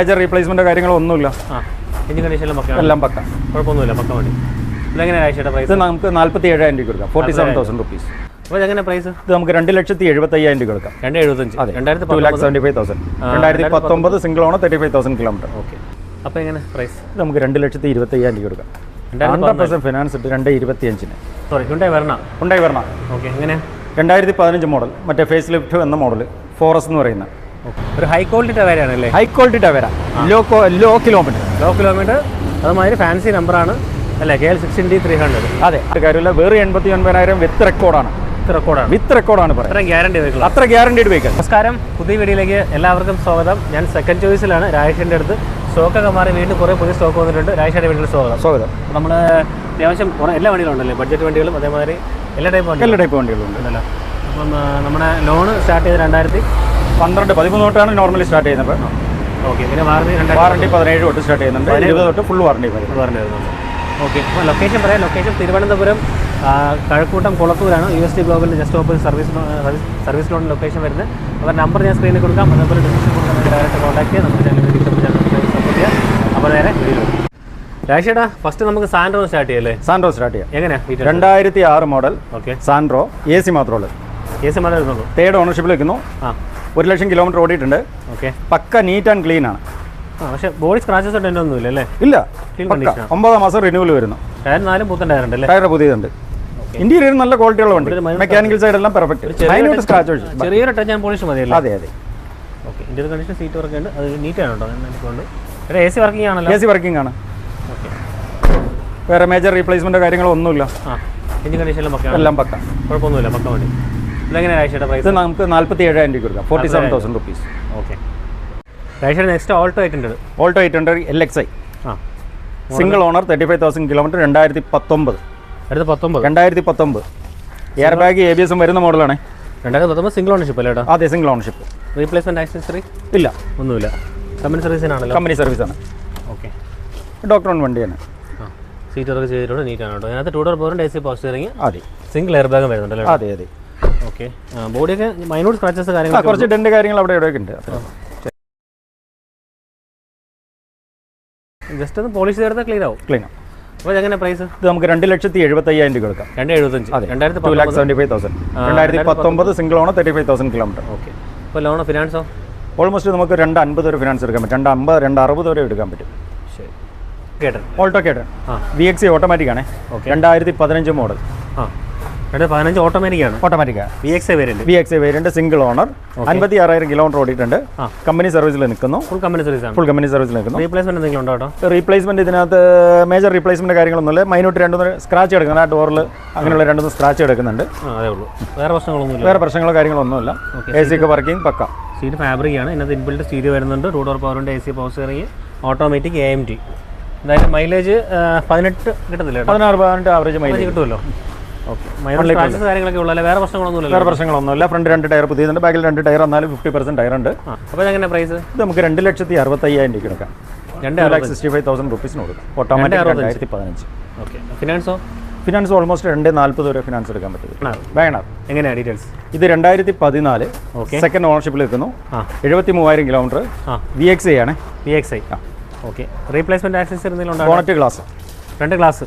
Major replacement കാര്യങ്ങളൊന്നുമില്ല. Engine കണ്ടീഷനിലും പക്ക, എല്ലാം പക്ക, കുഴപ്പമൊന്നുമില്ല, പക്ക വണ്ടി. ഇതെങ്ങനെ ആഴ്ചയുടെ പ്രൈസ്? ഇത് നമുക്ക് 47,000 രൂപ കൊടുക്കാം, 47,000 റുപ്പീസ്. അപ്പോൾ ഇതെങ്ങനെ പ്രൈസ്? ഇത് നമുക്ക് 2,75,000 രൂപ കൊടുക്കാം. 2,75. അതെ, 2,75,000. 2019 സിംഗിൾ ഓണർ, 35,000 കിലോമീറ്റർ. ഓക്കെ. അപ്പോൾ എങ്ങനെ പ്രൈസ്? ഇത് നമുക്ക് 2,25,000 രൂപ കൊടുക്കാം. 100% ഫിനാൻസ് ഇട്ട് 2,25,000. Sorry, Hyundai Verna. ഓക്കെ. എങ്ങനെ? 2015 മോഡൽ, മറ്റേ ഫേസ് ലിഫ്റ്റ് എന്ന മോഡൽ, ഫോറസ്റ്റ് എന്ന് പറയുന്ന ഒരു ഹൈ ക്വാളിറ്റി ടവേരാണല്ലേ? High quality Tavera, low kilometre. അതുമാതിരി ഫാൻസി നമ്പറാണ് അല്ലേ? KL 16D300. അതെ, കാര്യമില്ല. വേറെ 89,000 വിത്ത് റെക്കോർഡാണ്. വിത്ത് റെക്കോർഡാണ് പറയുന്നത്. അത്ര ഗ്യാരണ്ടീഡ് വെഹിക്കിൾ. നമസ്കാരം, പുതിയ വീഡിയോയിലേക്ക് എല്ലാവർക്കും സ്വാഗതം. ഞാൻ സെക്കൻഡ് ചോയ്സിലാണ് രാജേഷിൻ്റെ അടുത്ത്. സ്റ്റോക്കൊക്കെ മാറി വീണ്ടും കുറേ പുതിയ സ്റ്റോക്ക് വന്നിട്ടുണ്ട്. രാജേഷിൻ്റെ വീട്ടിൽ സ്വാഗതം. നമ്മൾ അത്യാവശ്യം എല്ലാ വണ്ടികളും ഉണ്ടല്ലേ? ബഡ്ജറ്റ് വണ്ടികളും അതേമാതിരി എല്ലാ ടൈപ്പ് വണ്ടികളും ഉണ്ടല്ലോ. അപ്പം നമ്മുടെ ലോണ് സ്റ്റാർട്ട് ചെയ്ത് 2013 തൊട്ടാണ് നോർമലി സ്റ്റാർട്ട് ചെയ്യുന്നത്. ഓക്കെ. പിന്നെ വാറണ്ടി 17 തൊട്ട് സ്റ്റാർട്ട് ചെയ്യുന്നുണ്ട്. 20 തൊട്ട് ഫുൾ വാറണ്ടി വരുന്നുണ്ട്. ഓക്കെ. അപ്പോൾ ലൊക്കേഷൻ പറയാം. ലൊക്കേഷൻ തിരുവനന്തപുരം കഴക്കൂട്ടം കുളത്തൂരാണ്. USD ഗ്ലോബലിൻ്റെ ജസ്റ്റ് ഓപ്പോസിറ്റ് സർവീസ് ലോണിൻ്റെ ലൊക്കേഷൻ വരുന്നത്. അവർ നമ്പർ ഞാൻ സ്ക്രീനിൽ കൊടുക്കാം. അതേപോലെ ഡിസ്ക്രിപ്ഷൻ കൊടുക്കാൻ ഡയറക്റ്റ് കോൺടാക്ട് ചെയ്യാം. നമ്മുടെ ചാനൽ സപ്പോർട്ട് ചെയ്യാം. അപ്പോൾ നേരെ വീഡിയോ. രാജേഷേട്ടാ, ഫസ്റ്റ് നമുക്ക് സാൻഡ്രോ സ്റ്റാർട്ട് ചെയ്യല്ലേ? സാൻഡ്രോ സ്റ്റാർട്ട് ചെയ്യാം. എങ്ങനെയാണ്? 2006 മോഡൽ. ഓക്കെ. സാൻഡ്രോ AC മാത്രമേ ഉള്ളൂ. AC മാത്രമേ വരുന്നുള്ളൂ. 3rd ഓണർഷിപ്പിൽ വെക്കുന്നു. 1,00,000 കിലോമീറ്റർ ഓടിയിട്ടുണ്ട്. ഓക്കെ. പക്ക നീറ്റ് ആൻഡ് ക്ലീൻ ആണ്. പക്ഷേ ബോഡി സ്ക്രാച്ചസ് ഒന്നുമില്ല അല്ലേ? ഇല്ല. 9 മാസം റിന്യൂവൽ വരുന്നു. ടയർ 4 പുത്തൻ ടയർ ഉണ്ടല്ലേ? ടയർ പുതിയതുണ്ട്. ഇന്റീരിയർ നല്ല ക്വാളിറ്റിയുള്ള വണ്ടി. മെക്കാനിക്കൽ സൈഡ് എല്ലാം പെർഫെക്റ്റ്. സ്ക്രാച്ച് ചെറിയൊരു ടച്ച് ആൻഡ് പോളിഷ് മതിയല്ലേ? അതെ. Okay. Interior condition seat work ഉണ്ട്. അത് നീറ്റാണ് കേട്ടോ. എനിക്കൊണ്ട് AC വർക്കിംഗ് ആണല്ലോ? AC വർക്കിംഗ് ആണ്. ഓക്കെ. വേറെ മേജർ റീപ്ലേസ്മെന്റ് കാര്യങ്ങളൊന്നുമില്ല. എഞ്ചിൻ കണ്ടീഷനിലും പക്ക, എല്ലാം പക്ക, കുഴപ്പമൊന്നുമില്ല, പക്ക വണ്ടി. ഇതെങ്ങനെ ആഴ്ചയുടെ പ്രൈസ്? ഇത് നമുക്ക് 47,000 രൂപ കൊടുക്കാം, 47,000 റുപ്പീസ്. ഓക്കെ. ആഴ്ചയുടെ next Alto 800. Alto 800 LXI single owner, 35,000 kilometre, 2019. 2019 air bag ABS വരുന്ന മോഡലാണ്. 2019 സിംഗിൾ ഓണർഷിപ്പ് അല്ലേ? അതെ, സിംഗിൾ ഓണർഷിപ്പ്. റീപ്ലേസ്മെന്റ് ആക്സസറി ഇല്ല, ഒന്നുമില്ല. കമ്പനി സർവീസിനാണല്ലോ? കമ്പനി സർവീസാണ്. ഓക്കെ. ഡോക്ടർ ഓൺ വണ്ടിയാണ്. സീറ്റ് വർക്ക് ചെയ്തിട്ടുണ്ട്, നീറ്റാണ് കേട്ടോ. അതിനകത്ത് 2 ഡോർ പവറിൻ്റെ AC പവർ സ്റ്റിയറിംഗ്. അതെ. സിംഗിൾ എയർ ബാഗും വരുന്നുണ്ടല്ലോ? അതെ. ഓക്കെ. ബോഡിയൊക്കെ മൈന്യൂട്ട് സ്ക്രാച്ചസ് കാര്യങ്ങൾ, കുറച്ച് ഡെന്റ് കാര്യങ്ങൾ അവിടെ ഇവിടെയൊക്കെ ഉണ്ട്. ജസ്റ്റ് ഒന്ന് പോളിഷ് ചെയ്തെടുത്താൽ ക്ലീൻ ആവും. അപ്പോൾ ഇതെങ്ങനെ പ്രൈസ്? ഇത് നമുക്ക് 2,75,000 രൂപ കൊടുക്കാം. 2,75. 2,75,000. 2019 സിംഗിൾ ഓണർ, 35,000 കിലോമീറ്റർ. ഓക്കെ. അപ്പോൾ ലോണോ ഫിനാൻസോ? ഓൾമോസ്റ്റ് നമുക്ക് 2,50 വരെ ഫിനാൻസ് എടുക്കാൻ പറ്റും. 2,50, 2,60 വരെ എടുക്കാൻ പറ്റും. ശരി. K ten Alto K ten VXC automatic ആണ്. 2015 മോഡൽ. 2015 ഓട്ടോമാറ്റിക്കാണ്. VXI variant single owner, 56,000 kilometre ഓടിയിട്ടുണ്ട്. കമ്പനി സർവീസിൽ നിൽക്കുന്നു. ഫുൾ കമ്പനി സർവീസിൽ നിൽക്കുന്നു. റീപ്ലേസ്മെന്റ് എന്തെങ്കിലും ഉണ്ടോ കേട്ടോ? റീപ്ലേസ്മെന്റ് ഇതിനകത്ത് മേജർ റീപ്ലേസ്മെന്റ് കാര്യങ്ങളൊന്നുമില്ല. മൈന്യൂട്ട് 2 സ്ക്രാച്ച് എടുക്കുന്നത്, ആ ഡോറിൽ അങ്ങനെയുള്ള 2 സ്ക്രാച്ച് എടുക്കുന്നുണ്ട്. അതേ ഉള്ളൂ. വേറെ പ്രശ്നങ്ങളോ കാര്യങ്ങളൊന്നുമില്ല. AC ഒക്കെ വർക്കിംഗ് പക്ക. സീറ്റ് ഫാബ്രിക് ആണ്. ഇതിനകത്ത് ഇൻബിൽറ്റ് സ്റ്റീരിയോ വരുന്നുണ്ട്. 2 ഡോർ പവറിന്റെ AC power steering, automatic AMT. എന്തായാലും മൈലേജ് 18 കിട്ടത്തില്ല? 16 ആവറേജ് മൈലേജ് കിട്ടുമല്ലോ. ഓക്കെ. കാര്യങ്ങളൊക്കെ ഉള്ളല്ലേ? വേറെ പ്രശ്നങ്ങളൊന്നുമില്ല. ഫ്രണ്ട് 2 ടയർ പുതിയതുണ്ട്, ബാക്കിൽ 2 ടയർ, എന്നാലും 50% ടയർ ഉണ്ട്. അപ്പോൾ ഇതെങ്ങനെ പ്രൈസ്? ഇത് നമുക്ക് 2,65,000 രൂപ കൊടുക്കാം. 2,65,000 റുപ്പീസിന് കൊടുക്കാം. ഓട്ടോമാറ്റിക് 2015. ഓക്കെ. ഫിനാൻസ് ഓൾമോസ്റ്റ് 2,40 വരെ ഫിനാൻസ് എടുക്കാൻ പറ്റും. വേണം. എങ്ങനെയാണ് ഡീറ്റെയിൽസ്? ഇത് 2014 സെക്കൻഡ് ഓണർഷിപ്പിൽ നിൽക്കുന്നു. 73,000 കിലോമീറ്റർ. VXI ആണ്. ഓക്കെ. റീപ്ലേസ്മെന്റ് ആക്സസറി എന്തെങ്കിലും ഉണ്ടോ? Bonnet glass, front glass.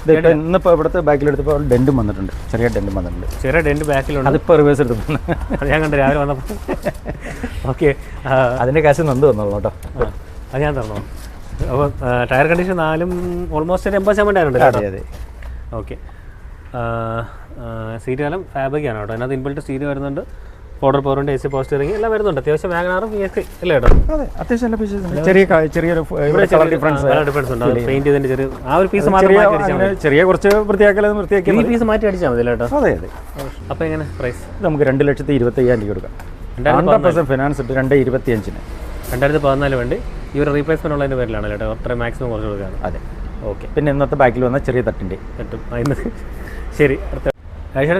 ഇന്നിപ്പോൾ ഇവിടുത്തെ ബാക്കിലെടുത്തപ്പോൾ ഡെൻറ്റും വന്നിട്ടുണ്ട്. ചെറിയ ഡെൻറ്റ് ബാക്കിലുണ്ട്. അതിപ്പോൾ റിവേഴ്സ് എടുത്തു ഞാൻ കണ്ടു രാവിലെ വന്നപ്പോൾ. ഓക്കെ. അതിൻ്റെ കാശ് നന്ദി വന്നോളൂ കേട്ടോ. അത് ഞാൻ തന്നോ? അപ്പോൾ ടയർ കണ്ടീഷൻ 4 ഓൾമോസ്റ്റ് 80% ടയറുണ്ട്. അതെ. ഓക്കെ. സീറ്റ് കാലം ഫാബ്രിക് ആണ് കേട്ടോ. അതിനകത്ത് ഇൻബിൽറ്റ് സ്റ്റീരിയോ വരുന്നുണ്ട്. 4 ഡോർ പവറിൻ്റെ AC പവർ സ്റ്റിയറിംഗ് എല്ലാം വരുന്നുണ്ട്. അത്യാവശ്യം വാഗണാറും VXI അല്ലേ കേട്ടോ? അതെ, അത്യാവശ്യം ചെറിയൊരു ഡിഫറൻസ് ഉണ്ട്. പെയിന്റ് ചെയ്തതിൻ്റെ ചെറിയ ആ ഒരു പീസ് ചെറിയ കുറച്ച് വൃത്തിയാക്കി ഈ പീസ് മാറ്റി അടിച്ചാൽ മതി കേട്ടോ. അതെ. അപ്പോൾ എങ്ങനെ പ്രൈസ്? നമുക്ക് 2,25,000 രൂപ കൊടുക്കാം. 100% ഫിനാൻസ് ഇട്ട് 2,25,000. 2014 വണ്ടി. ഈ ഒരു റീപ്ലേസ്മെന്റ് ഉള്ളതിൻ്റെ പേരിലാണ് കേട്ടോ. അത്ര മാക്സിമം കുറച്ച് കൊടുക്കുകയാണ്. അതെ. ഓക്കെ. പിന്നെ ഇന്നത്തെ ബാക്കിൽ വന്ന ചെറിയ തട്ടും. ശരി.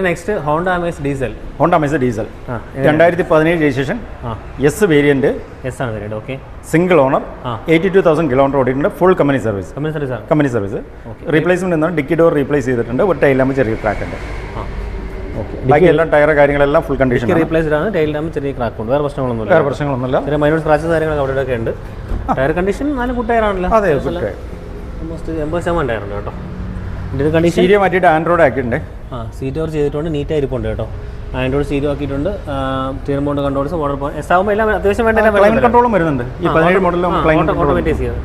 Next Honda Amaze diesel. 2017 registration, S variant. ആണ് variant. Okay. Single owner, 82,000 kilometre ഓടിയിട്ടുണ്ട്. Full company service. റീപ്ലേസ്മെന്റ് എന്നാണ്. ഡിക്കി ഡോർ റീപ്ലേസ് ചെയ്തിട്ടുണ്ട്. ഒരു ടൈൽ ലാമ്പ് ചെറിയ ക്രാക്ക് ഉണ്ട്. ബാക്കി എല്ലാം ടയർ കാര്യങ്ങളെല്ലാം ഫുൾ കണ്ടീഷൻ റീപ്ലേസ്ഡ് ആണ്. ടൈൽ ലാമ്പ് ചെറിയ ക്രാക്ക് ഉണ്ട്. വേറെ പ്രശ്നങ്ങളൊന്നുമില്ല. മൈനൂട്ട് സ്ക്രാച്ചസ് കാര്യങ്ങളൊക്കെ അവിടെ ഉണ്ട്. ടയർ കണ്ടീഷൻ നല്ല ഗുഡ് ടയറാണല്ലോ. അതെ ഓൾമോസ്റ്റ് 80% ടയറുണ്ട് കേട്ടോ. ഇതിൻ്റെ കണ്ടീഷൻ സീരിയ മാറ്റിയിട്ട് ആൻഡ്രോയിഡ് ആക്കിയിട്ടുണ്ട്. സീറ്റ് ഓവർ ചെയ്തിട്ടുണ്ട്, നീറ്റായി ഇരിപ്പുണ്ട് കേട്ടോ. ആൻഡ്രോയിഡ് സീറ്റ് ആക്കിയിട്ടുണ്ട്. Steering mount controls, water point, S ആകുമ്പോൾ എല്ലാം അത്യാവശ്യം വേണ്ട ക്ലൈമറ്റ് കൺട്രോളും വരുന്നുണ്ട്. ഈ 17 മോഡലിലും ക്ലൈമറ്റ് ഓട്ടോമാറ്റൈസ് ചെയ്തത്.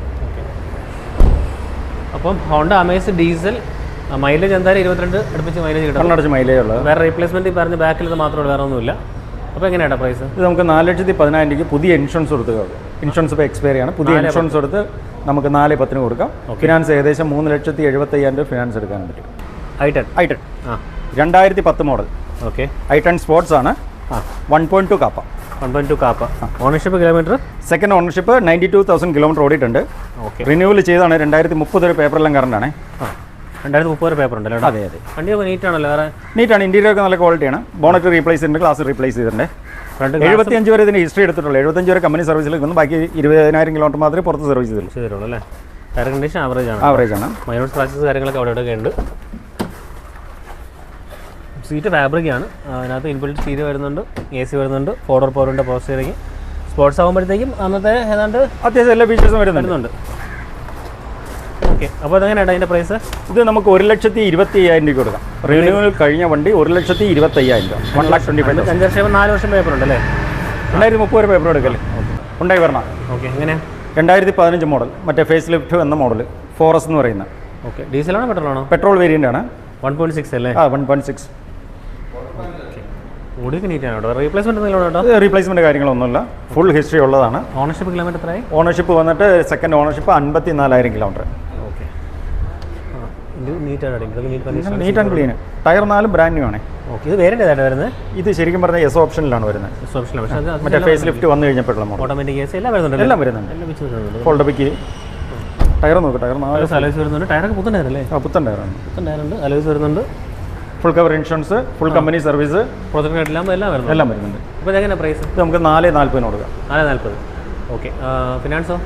അപ്പം ഹോണ്ട അമേസ് ഡീസൽ മൈലേജ് എന്തായാലും 22 അടുപ്പിച്ച് മൈലേജ് കിട്ടും. അടച്ച് മൈലേജ് ഉള്ളത്. വേറെ റീപ്ലേസ്മെൻറ്റ് പറഞ്ഞ് ബാക്കിൽ ഇത് മാത്രമേ വേറെ ഒന്നുമില്ല. അപ്പോൾ എങ്ങനെയാണ് പ്രൈസ്? ഇത് നമുക്ക് 4,10,000 രൂപയ്ക്ക് പുതിയ ഇൻഷുറൻസ് കൊടുത്ത് ഇൻഷുറൻസ് ഇപ്പോൾ എക്സ്പയർ ആണ്. പുതിയ ഇൻഷുറൻസ് കൊടുത്ത് നമുക്ക് 4,10,000 കൊടുക്കാം. ഫിനാൻസ് ഏകദേശം 3,75,000 രൂപ ഫിനാൻസ് എടുക്കാൻ പറ്റും. i10 2010 model. Okay, i10 sports ആണ്. 1.2 Kappa. 1.2 Kappa. Ownership kilometre? Second ownership 92,000 kilometre ഓടിയിട്ടുണ്ട്. ഓക്കെ, റിന്യൂവൽ ചെയ്താണ്. 2030 പേപ്പറെല്ലാം കറണ്ട് ആണ്. 2030 പേപ്പർ ഉണ്ടല്ലോ. അതെ അതെ. വണ്ടിയൊക്കെ നീറ്റാണല്ലോ. വേറെ നീറ്റാണ്, ഇന്റീരിയർ ഒക്കെ നല്ല ക്വാളിറ്റിയാണ്. ബോണറ്റ് റീപ്ലേസ് ചെയ്തിട്ടുണ്ട്, ഗ്ലാസ് റീപ്ലേസ് ചെയ്തിട്ടുണ്ട്. 75 വരെ ഇതിന് ഹിസ്റ്ററി എടുത്തിട്ടുള്ളൂ. 75 വരെ കമ്പനി സർവീസിൽ വന്നു. ബാക്കി 20,000 കിലോമീറ്റർ മാത്രമേ പുറത്ത് സർവീസ് ചെയ്തിട്ടുള്ളൂ അല്ലേ. ടയർ കണ്ടീഷൻ ആവറേജ് ആണ്. മൈനോർ സ്ക്രാച്ചസ് കാര്യങ്ങളൊക്കെ അവിടെ ഇവിടെയൊക്കെ ഉണ്ട്. സീറ്റ് ഫാബ്രിക് ആണ്. അതിനകത്ത് ഇൻബിൽറ്റ് സീറ്റ് വരുന്നുണ്ട്, AC വരുന്നുണ്ട്, 4 പവറിൻ്റെ പവർ സ്റ്റിയറിംഗ്. സ്പോർട്സ് ആകുമ്പോഴത്തേക്കും അന്നത്തെ ഏതാണ്ട് അത്യാവശ്യം എല്ലാ ഫീച്ചേഴ്സും വരുന്നുണ്ട്. ഓക്കെ, അപ്പോൾ അതെങ്ങനെയാണ് അതിൻ്റെ പ്രൈസ്? ഇത് നമുക്ക് 1,25,000 രൂപ കൊടുക്കാം. റിന്യൂവൽ കഴിഞ്ഞ വണ്ടി 1,25,000 രൂപ. 1,25,000. 5 വർഷം 4 വർഷം പേപ്പർ ഉണ്ടല്ലേ. 2030 വരെ പേപ്പർ എടുക്കല്ലേ. ഉണ്ടായി വരണം. ഓക്കെ, എങ്ങനെയാണ്? 2015 മോഡൽ, മറ്റേ ഫേസ് ലിഫ്റ്റ് എന്ന മോഡൽ, ഫോറസ് എന്ന് പറയുന്നത്. ഓക്കെ, ഡീസലാണോ പെട്രോളാണോ? പെട്രോൾ വേരിയൻ്റ് ആണ്. 1.6 അല്ലേ? 1.6. ഓടിയൊക്കെ നീറ്റാണ് കേട്ടോ. റീപ്ലേസ്മെൻറ്റ് റീപ്ലേസ്മെൻറ്റ് കാര്യങ്ങളൊന്നുമില്ല, ഫുൾ ഹിസ്റ്ററി ഉള്ളതാണ്. ഓണർഷിപ്പ് കിലോമീറ്റർ എത്രയായി? ഓണർഷിപ്പ് വന്നിട്ട് second ownership 54,000 kilometre. Okay, neat and clean. Tyre 4 brand new ആണ്. ഓക്കെ, ഇത് വേറെ ഏതാണ് വരുന്നത്? ഇത് ശരിക്കും പറഞ്ഞാൽ എസ് ഓപ്ഷനിലാണ് വരുന്നത്. മറ്റേ ഫേസ് ലിഫ്റ്റ് വന്നു കഴിഞ്ഞപ്പോഴുള്ള മോഡൽ. ഓട്ടോമാറ്റിക് AC എല്ലാം വരുന്നുണ്ട്. എല്ലാം വരുന്നുണ്ട്. ഫോൾഡബിക്ക് ടയർ നോക്കും. ടയർ 4 അലോയ്സ് വരുന്നുണ്ട്. ടയറൊക്കെ പുത്തൻ ടയറല്ലേ? പുത്തൻ ടയറാണ്. പുത്തൻ ടയറുണ്ട്, അലോയ്സ് വരുന്നുണ്ട്. Full cover insurance, full company service, project എല്ലാം വരുന്നുണ്ട്. അപ്പോൾ ഇതെങ്ങനെ പ്രൈസ്? ഇത് നമുക്ക് 4,40 കൊടുക്കാം. 4,40. ഓക്കെ, ഫിനാൻസോ?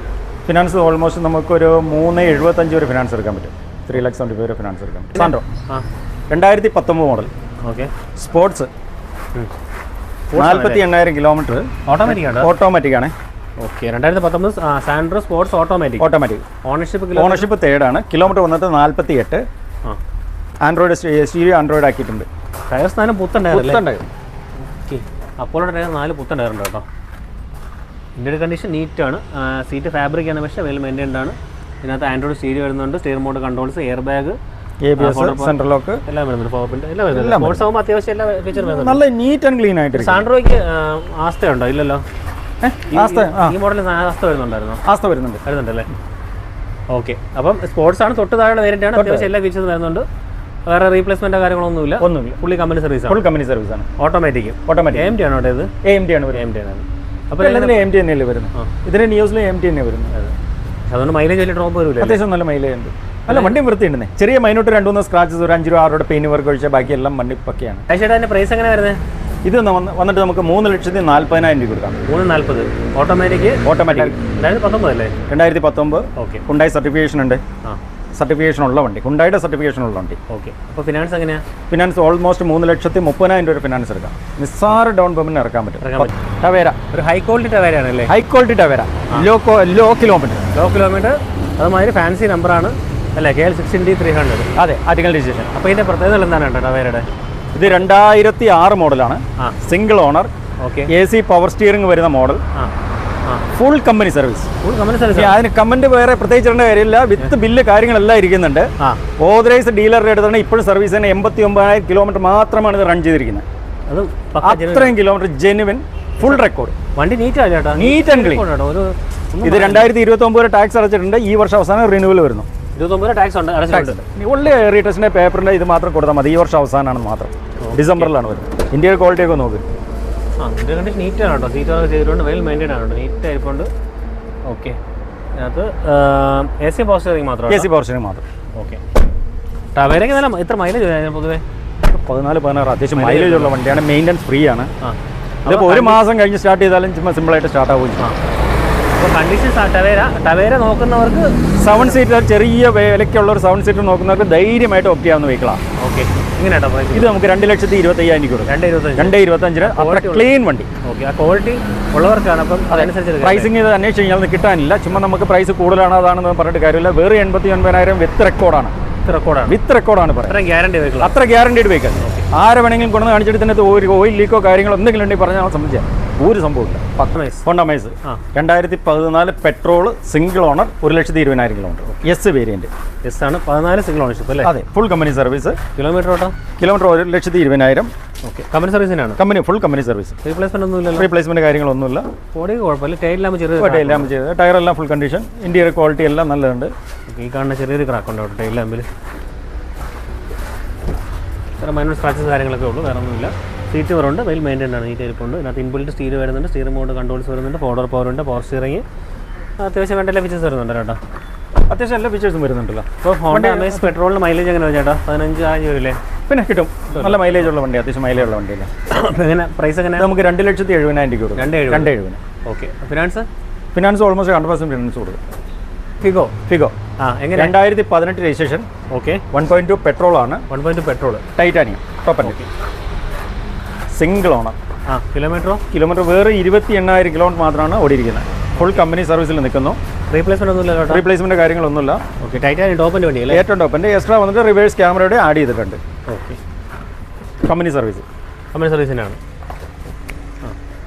ഫിനാൻസ് ഓൾമോസ്റ്റ് നമുക്കൊരു 3,75 വരെ ഫിനാൻസ് എടുക്കാൻ പറ്റും. 3,75,000 വരെ ഫിനാൻസ് എടുക്കാൻ പറ്റും. Santro 2019 model. Okay, sports 48,000 kilometre. Automatic ആണ്. Okay, 2019 Santro sports automatic. Ownership third ആണ്. കിലോമീറ്റർ വന്നിട്ട് 48. ആൻഡ്രോയിഡ് സ്റ്റീരിയോ ആൻഡ്രോയിഡ് ആക്കിയിട്ടുണ്ട്. ടയർ സ്ഥാനം പുത്തൻ ടയർ. ഓക്കെ, അപ്പോളോ ടയർ 4 പുത്തൻ ടയർ ഉണ്ട് കേട്ടോ. ഇന്ത്യയുടെ കണ്ടീഷൻ നീറ്റാണ്. സീറ്റ് ഫാബ്രിക് ആണ്, പക്ഷേ വെൽ മെയിൻറ്റൈൻഡ് ആണ്. ഇതിനകത്ത് ആൻഡ്രോയിഡ് സ്റ്റീരിയോ വരുന്നുണ്ട്, steering mode controls, air bag, ABS, central lock എല്ലാം വരുന്നുണ്ട്. പവർ വിൻഡോ എല്ലാം വരുന്നുണ്ട്. സ്പോർട്സ് ആകുമ്പോൾ അത്യാവശ്യം എല്ലാ ഫീച്ചറും വരുന്നുണ്ട്. നല്ല നീറ്റ് ആൻഡ് ക്ലീൻ ആയിട്ട്. സാൻഡ്രോയ്ക്ക് ആസ്തയുണ്ടോ? ഇല്ലല്ലോ. ഈ മോഡലിൽ ആസ്ത വരുന്നുണ്ടായിരുന്നു. ആസ്ത വരുന്നുണ്ടല്ലേ. ഓക്കെ, അപ്പം സ്പോർട്സ് ആണ്. തൊട്ട് താഴെ വേരിയൻ്റ് ആണ്. അത്യാവശ്യം എല്ലാ ഫീച്ചേഴ്സും വരുന്നുണ്ട്. വേറെ റീപ്ലേസ്മെൻറ്റോ കാര്യങ്ങളൊന്നുമില്ല. ഫുള്ളി കമ്പനി സർവീസ് ആണ്. ഓട്ടോമാറ്റിക് AMD ആണോ ഇത്? AMD ആണ്. അപ്പോൾ ഇതിന് AMD തന്നെയല്ലേ വരുന്നത്. ഇതിന് ന്യൂസിൽ AMD തന്നെ വരുന്നത്. അതുകൊണ്ട് മൈലേജ് വലിയ ഡ്രോപ്പ് വരില്ല. അത്യാവശ്യം നല്ല മൈലേജ് ഉണ്ട്. അല്ല, വണ്ടി വൃത്തിയുണ്ടെന്നേ. ചെറിയ മൈനോട്ട് 2-3 സ്ക്രാച്ചസ്, ഒരു 5 രൂപ 6 രൂപ പെയിന്റ് വർക്ക് ഒഴിച്ചാൽ ബാക്കി എല്ലാം വണ്ടി പക്കയാണ്. ചേട്ടാ, അതിൻ്റെ പ്രൈസ് എങ്ങനെ വരുന്നത്? ഇത് വന്നിട്ട് നമുക്ക് 3,40,000 രൂപ കൊടുക്കാം. 3,40. ഓട്ടോമാറ്റിക് 2019 അല്ലേ? 2019. ഓക്കെ, ഹുണ്ടായി സർട്ടിഫിക്കേഷൻ ഉണ്ട്. സർട്ടിഫിക്കേഷൻ ഉള്ള വണ്ടി, ഹുണ്ടായുടെ സർട്ടിഫിക്കേഷൻ ഉള്ള വണ്ടി. ഓക്കെ, അപ്പോൾ ഫിനാൻസ് എങ്ങനെയാണ്? ഫിനാൻസ് ഓൾമോസ്റ്റ് 3,30,000 രൂപ ഫിനാൻസ് എടുക്കാം. നിസ്സാര ഡൗൺ പേയ്മെന്റ് ഇറക്കാൻ പറ്റും. ടവേര ഒരു ഹൈ ക്വാളിറ്റി ടവേര ആണല്ലേ? High quality Tavera, low kilometre. അതുമാതിരി ഫാൻസി നമ്പറാണ് അല്ലേ? KL 16D300. അതെ, ആർട്ടിക്കൽ രജിസ്ട്രേഷൻ. അപ്പോൾ ഇതിൻ്റെ പ്രത്യേകത എന്താണ് ടവേരയുടെ? ഇത് 2006 മോഡലാണ്. Single owner. Okay, AC power steering വരുന്ന മോഡൽ. Full company service. അതിന് കമന്റ് വേറെ പ്രത്യേകിച്ച് കാര്യമില്ല. വിത്ത് ബില്ല് കാര്യങ്ങളെല്ലാം ഇരിക്കുന്നുണ്ട്. ഓതറൈസ്ഡ് ഡീലറുടെ അടുത്താണ് ഇപ്പോഴും സർവീസ് തന്നെ. 89,000 കിലോമീറ്റർ മാത്രമാണ് ഇത് റൺ ചെയ്തിരിക്കുന്നത്. അത്രയും കിലോമീറ്റർ ജെനുവിൻ ഫുൾ റെക്കോർഡ് വണ്ടി. NEET and clean. ഇത് 2029 വരെ ടാക്സ് അടച്ചിട്ടുണ്ട്. ഈ വർഷം അവസാനം റിന്യൂവൽ വരുന്നു. 29 ടാക്സ് ഉണ്ട്. ഉള്ളി റീടെസ്റ്റിന്റെ പേപ്പറിന്റെ ഇത് മാത്രം കൊടുത്താൽ മതി. ഈ വർഷം അവസാനമാണ് മാത്രം. ഡിസംബറിലാണ് വരുന്നത്. ഇന്ത്യയുടെ ക്വാളിറ്റി ഒക്കെ നോക്ക്. നീറ്റാണ് കേട്ടോ. സീറ്റ് വർക്ക് ചെയ്തിട്ടുണ്ട്. വെൽ മെയിൻറ്റൈൻ ആണ്. നീറ്റ് ആയിട്ടുണ്ട്. ഓക്കെ, അതിനകത്ത് AC പവർ സ്റ്റിയറിംഗ് മാത്രം. ഓക്കെ, ടവേരയ്ക്ക് നല്ല എത്ര മൈലേജ് പൊതുവേ? 14-16 അത്യാവശ്യം മൈലേജ് ഉള്ള വണ്ടിയാണ്. മെയിൻ്റനൻസ് ഫ്രീ ആണ്. ഇതിപ്പോൾ 1 മാസം കഴിഞ്ഞ് സ്റ്റാർട്ട് ചെയ്താലും ചുമ്മാ സിമ്പിളായിട്ട് സ്റ്റാർട്ട് ആവുകയും ചെയ്യും. അപ്പോൾ കണ്ടീഷൻ ടവേര നോക്കുന്നവർക്ക് 7 സീറ്റർ ചെറിയ വിലയ്ക്കുള്ള ഒരു 7 സീറ്റർ നോക്കുന്നവർക്ക് ധൈര്യമായിട്ട് ഓപ്റ്റ് ചെയ്യാവുന്ന വെഹിക്കിളാണ്. Okay, എങ്ങനെയാട്ടോ price? ഇത് നമുക്ക് 2,25,000 കൊടുക്കും. 2,25,000 അത്ര ക്ലീൻ വണ്ടി. ഓക്കെ, ആ ക്വാളിറ്റി ഉള്ളവർക്കാണ്. അപ്പം അതനുസരിച്ച് പ്രൈസിങ് ഇത് അന്വേഷിച്ച് കഴിഞ്ഞാൽ കിട്ടാനില്ല. ചുമ്മാ നമുക്ക് പ്രൈസ് കൂടുതലാണ് അതാണെന്ന് പറഞ്ഞിട്ട് കാര്യമില്ല. വേറെ 89,000 വിത്ത് റെക്കോർഡാണ്. വിത്ത് റെക്കോർഡാണ് പറയുന്നത്. അത്ര ഗ്യാരണ്ടീഡ് വെഹിക്കിൾ. ആരെ വേണമെങ്കിലും കൊണ്ടു കാണിച്ചിട്ട് ഇതിനകത്ത് ഒരു ഓയിൽ ലീക്കോ കാര്യങ്ങളോ എന്തെങ്കിലും ഉണ്ടെങ്കിൽ പറഞ്ഞാൽ സംബന്ധിച്ചാൽ ഒരു സംഭവമില്ല. Honda Amaze 2014 petrol single owner 1,20,000 kilometre. S variant. S ആണ്. 14 സിംഗിൾ ഓണർഷിപ്പ് അല്ലേ? അതെ, full company service. Kilometre 1,20,000. Okay, company സർവീസിനാണ്. Full company service. റീപ്ലേസ്മെന്റ് ഒന്നുമില്ല. റീപ്ലേസ്മെന്റ് കാര്യങ്ങളൊന്നുമില്ല. ബോഡി കുഴപ്പമില്ല. ടൈലെല്ലാം ചെയ്തത്. ടയറെല്ലാം ഫുൾ കണ്ടീഷൻ. ഇന്റീരിയർ ക്വാളിറ്റി എല്ലാം നല്ലതുണ്ട്. ഈ കാണുന്ന ചെറിയൊരു ക്രാക്ക് ഉണ്ട് ടൈൽ ലാമ്പിൽ. വേറെ മൈനർ സ്ക്രാച്ചസ് കാര്യങ്ങളൊക്കെ ഉള്ളൂ, വേറെ ഒന്നുമില്ല. സീറ്റ് കവറുണ്ട്, വെൽ മെയിൻറ്റൈൻഡ് ആണ്. ഈ ടൈപ്പുണ്ട്. ഇതിനകത്ത് ഇൻബിൽറ്റ് സ്റ്റീൽ വരുന്നുണ്ട്, സ്റ്റിയറിംഗ് മോഡ് കൺട്രോൾസ് വരുന്നുണ്ട്, ഫോർഡർ പവറുണ്ട്, പവർ സ്റ്റിയറിംഗ്, അത്യാവശ്യം വേണ്ട എല്ലാ ഫീച്ചേഴ്സ് വരുന്നുണ്ട് ചേട്ടാ. അത്യാവശ്യം എല്ലാ ഫീച്ചേഴ്സും വരുന്നുണ്ടല്ലോ. ഇപ്പോൾ ഹോണ്ട അമേസ് പെട്രോളിന് മൈലേജ് എങ്ങനെ ചേട്ടാ? 15,000 വരില്ലേ? പിന്നെ കിട്ടും. നല്ല മൈലേജ് ഉള്ള വണ്ടി, അത്യാവശ്യം മൈലേജ് ഉള്ള വണ്ടിയല്ലേ. എങ്ങനെ പ്രൈസ് എങ്ങനെ? നമുക്ക് 2,70,000 കൊടുക്കും. 2,70,000. ഓക്കെ. ഫിനാൻസ് ഓൾമോസ്റ്റ് 100% ഫിനാൻസ് കൊടുക്കും. ഫിഗോ എങ്ങനെ? 2018 രജിസ്ട്രേഷൻ. ഓക്കെ. 1.2 പെട്രോൾ ആണ്. 1.2 petrol titanium top end. Single owner. Kilometre വേറെ 28,000 കിലോമീറ്റർ മാത്രമാണ് ഓടിയിരിക്കുന്നത്. ഫുൾ കമ്പനി സർവീസിൽ നിൽക്കുന്നു. റീപ്ലേസ്മെന്റ് കാര്യങ്ങളൊന്നുമില്ല. ഓക്കെ. ടൈറ്റാനിയം ടോപ്പ് എൻഡ് വണ്ടിയല്ലേ? ഏറ്റവും ടോപ്പ് എൻഡ്. എക്സ്ട്രാ വന്നിട്ട് റിവേഴ്സ് ക്യാമറയുടെ ആഡ് ചെയ്തിട്ടുണ്ട്. ഓക്കെ. കമ്പനി സർവീസിനാണ്.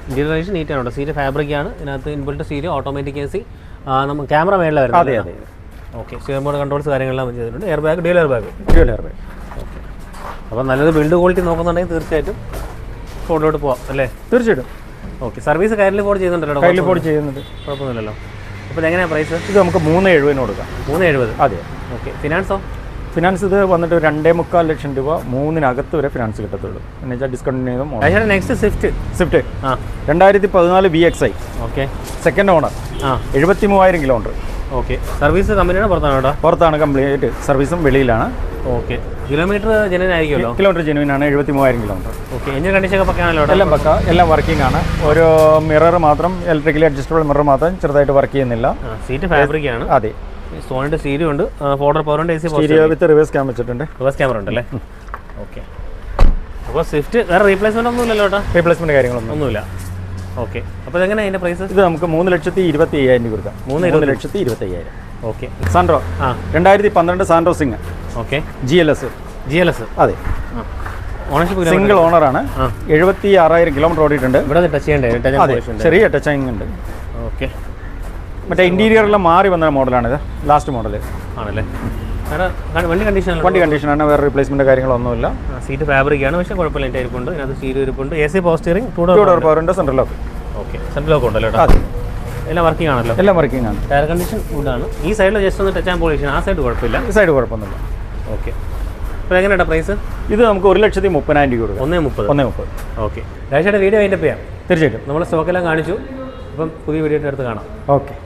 ഇന്റീരിയർ നീറ്റാണ്. സീറ്റ് ഫാബ്രിക് ആണ്. ഇതിനകത്ത് ഇൻബിൽറ്റ് സ്റ്റീരിയോ, ഓട്ടോമാറ്റിക് AC, നമുക്ക് ക്യാമറ മേളിൽ വരുന്നത്. അതെ. ഓക്കെ. സ്റ്റിയറിംഗ് മോഡ് കൺട്രോൾസ് കാര്യങ്ങളെല്ലാം ചെയ്തിട്ടുണ്ട്. Air bag, dual air bag. Okay. അപ്പോൾ നല്ലൊരു ബിൽഡ് ക്വാളിറ്റി നോക്കുന്നുണ്ടെങ്കിൽ തീർച്ചയായിട്ടും ഫോർഡിലോട്ട് പോവാം അല്ലേ? തീർച്ചയായിട്ടും. ഓക്കെ. സർവീസ് കൈലി ഫോർഡ് ചെയ്യുന്നുണ്ടല്ലോ? ചെയ്യുന്നുണ്ട്. കുഴപ്പമൊന്നുമില്ലല്ലോ. അപ്പോൾ എങ്ങനെയാണ് പ്രൈസ്? ഇത് നമുക്ക് 3,70,000 കൊടുക്കാം. 3,70,000. അതെ. ഓക്കെ. ഫിനാൻസോ? ഫിനാൻസ് ഇത് വന്നിട്ട് 2.25 ലക്ഷം രൂപ 3-നകത്ത് വരെ ഫിനാൻസ് കിട്ടത്തുള്ളൂ. എന്ന് വെച്ചാൽ ഡിസ്കൗണ്ട് ചെയ്ത് next Swift 2014 VXI. Okay. Second owner 73,000 kilometre. Okay. Service കമ്പനിയുടെ പുറത്താണ്? പുറത്താണ്, കംപ്ലീറ്റ് സർവീസും വെളിയിലാണ്. ഓക്കെ. കിലോമീറ്റർ ജെനുവിൻ ആയിരിക്കുമല്ലോ? കിലോമീറ്റർ ജെനുവിൻ ആണ്, 73,000 കിലോമീറ്റർ. ഓക്കെ. എഞ്ചിൻ കണ്ടീഷൻ ഒക്കെ പക്കാണല്ലോ? എല്ലാം പക്ക, എല്ലാം വർക്കിംഗ് ആണ്. ഒരു മിറർ മാത്രം, ഇലക്ട്രിക്കലി അഡ്ജസ്റ്റബിൾ മിറർ മാത്രം ചെറുതായിട്ട് വർക്ക് ചെയ്യുന്നില്ല. സീറ്റ് ഫാബ്രിക് ആണ്. അതെ. സോണിന്റെ സ്റ്റീരിയോ ഉണ്ട്, ഫോർഡർ പവർ ഉണ്ട്, സ്റ്റീരിയോ വിത്ത് റിവേഴ്സ് ക്യാമറ വെച്ചിട്ടുണ്ട്. റിവേഴ്സ് ക്യാമറ ഉണ്ടല്ലേ? ഓക്കെ. അപ്പോൾ സ്വിഫ്റ്റ് വേറെ റീപ്ലേസ്മെന്റ് ഒന്നുമില്ലല്ലോ കേട്ടോ? റീപ്ലേസ്മെന്റ് കാര്യങ്ങളൊന്നുമില്ല. ഓക്കെ. അപ്പോൾ എങ്ങനെ അതിന്റെ പ്രൈസ്? ഇത് നമുക്ക് 3,25,000 കൊടുക്കാം. 3,25,000. Okay. Santro 2012 Santro Xing. Okay. GLS. അതെ. ഓണർഷിപ്പ് സിംഗിൾ ഓണറാണ്. 76,000 കിലോമീറ്റർ ഓടിയിട്ടുണ്ട്. ഇവിടെ ടച്ച് ചെയ്യണ്ടേ? ചെറിയ ടച്ചിങ് ഉണ്ട്. ഓക്കെ. മറ്റേ ഇന്റീരിയറെല്ലാം മാറി വന്ന മോഡലാണിത്, ലാസ്റ്റ് മോഡൽ ആണല്ലേ? വണ്ടി കണ്ടീഷനാണ്, വേറെ റീപ്ലേസ്മെന്റ് കാര്യങ്ങളൊന്നുമില്ല. സീറ്റ് ഫാബ്രിക് ആണ്, പക്ഷേ കുഴപ്പമില്ല. ടൈപ്പുണ്ട്, ഇതിനകത്ത് സ്റ്റീരിയോ ഇരിപ്പുണ്ട്, AC power steering, 2 door power ഉണ്ട്, central lock. Okay. Central lock ഉണ്ടല്ലോ? എല്ലാം വർക്കിംഗ് ആണല്ലോ? എല്ലാം വർക്കിംഗ് ആണ്. ടയർ കണ്ടീഷൻ ഗുഡാണ്. ഈ സൈഡിൽ ജസ്റ്റ് ഒന്ന് ടച്ച് ആൻഡ് പോളിഷൻ, ആ സൈഡ് കുഴപ്പമില്ല. ഈ സൈഡ് കുഴപ്പമൊന്നുമില്ല. ഓക്കെ. അപ്പോൾ എങ്ങനെയാണ് പ്രൈസ്? ഇത് നമുക്ക് 1,30,000 കൊടുക്കും. 1,30,000. ഓക്കെ. രാജേഷേട്ടൻ വീഡിയോ അതിൻ്റെ ചെയ്യാം. തീർച്ചയായിട്ടും നമ്മൾ സ്റ്റോക്കെല്ലാം കാണിച്ചു. അപ്പം പുതിയ വീഡിയോ എടുത്ത് കാണാം. ഓക്കെ.